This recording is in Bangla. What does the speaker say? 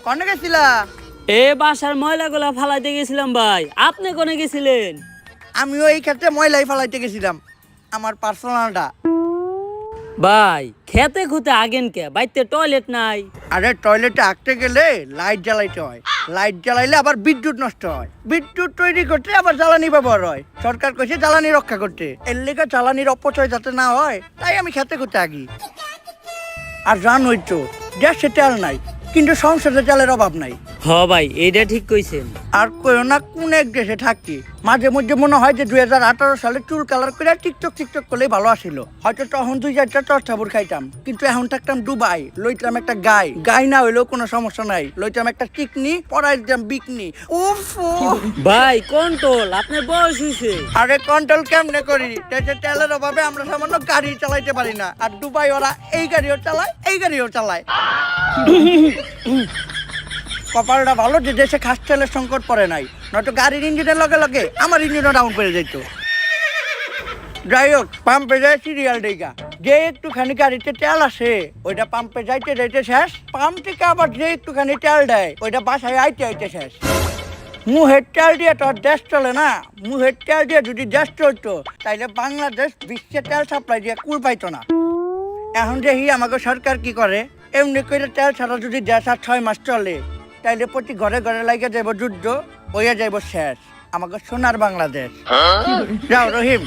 কনে গেছিলা? এ বাসার ময়লাগুলা ফালাইতে গেছিলাম ভাই। আপনি কোনে গেছিলেন? আমিও এই ক্ষেত্রে ময়লাই ফালাইতে গেছিলাম, আমার পার্সোনালটা। ভাই খেতে খুঁতে আগেন কে? বাইতে টয়লেট নাই। আরে টয়লেটে আঁকতে গেলে লাইট জ্বালাইতে হয়, লাইট জ্বালাইলে আবার বিদ্যুৎ নষ্ট হয়, বিদ্যুৎ তৈরি করতে আবার জ্বালানি ব্যবহার হয়। সরকার কইছে জ্বালানি রক্ষা করতে, এর লেগে জ্বালানির অপচয় যাতে না হয় তাই আমি খেতে খুঁতে আগি। আর জানোই তো গ্যাসে তেল নাই, কিন্তু সংসারে তেলের অভাব নাই। হ ভাই এইটা ঠিক কইছেন। আর কইও না কোন এক দেশে থাকি, মাঝে মধ্যে মনে হয় যে 2018 সালে চুল কালার করে টিকটক করলেই ভালো আসিল। হয়তো তখন 2-4টা চর্চাপুর খাইতাম, কিন্তু এখন থাকতাম দুবাই, লইতাম একটা গাই না হইলেও কোনো সমস্যা নাই, লইতাম একটা চিকনি, পরাই দিতাম বিকনি। উফ ভাই কন্ট্রোল, আপনার বয়স হইছে। আরে কন্ট্রোল কেমনে করি, দেশে তেলের অভাবে আমরা সামান্য গাড়ি চালাইতে পারি না, আর দুবাই ওরা এই গাড়িও চালায় এই গাড়িও চালায়। কপালটা ভালো যে দেশে খাস তেলের সংকট পড়ে নাই, নয়তো গাড়ির ইঞ্জিনের লগে লগে আমার ইঞ্জিনও ডাউন করে যেত। যাই হোক, পাম্পে যায় সিরিয়াল ডেগা, যে একটুখানি গাড়িতে তেল আসে ওইটা পাম্পে যাইতে যাইতে শেষ, পাম্প থেকে আবার যে একটুখানি তেল দেয় ওইটা বাসায় আইতে আইতে শেষ। মুহের তেল দিয়ে তো আর দেশ চলে না, মুহের তেল দিয়ে যদি দেশ চলতো তাইলে বাংলাদেশ বিশ্বে তেল সাপ্লাই দিয়ে কুল পাইতো না। এখন দেখি আমাকে সরকার কি করে, এমনি করে তেল ছাড়া যদি দেশ আর 6 মাস চলে তাইলে প্রতি ঘরে ঘরে লাগে যাইব যুদ্ধ, হইয়া যাইব শেষ আমাকে সোনার বাংলাদেশ। যাও রহিম,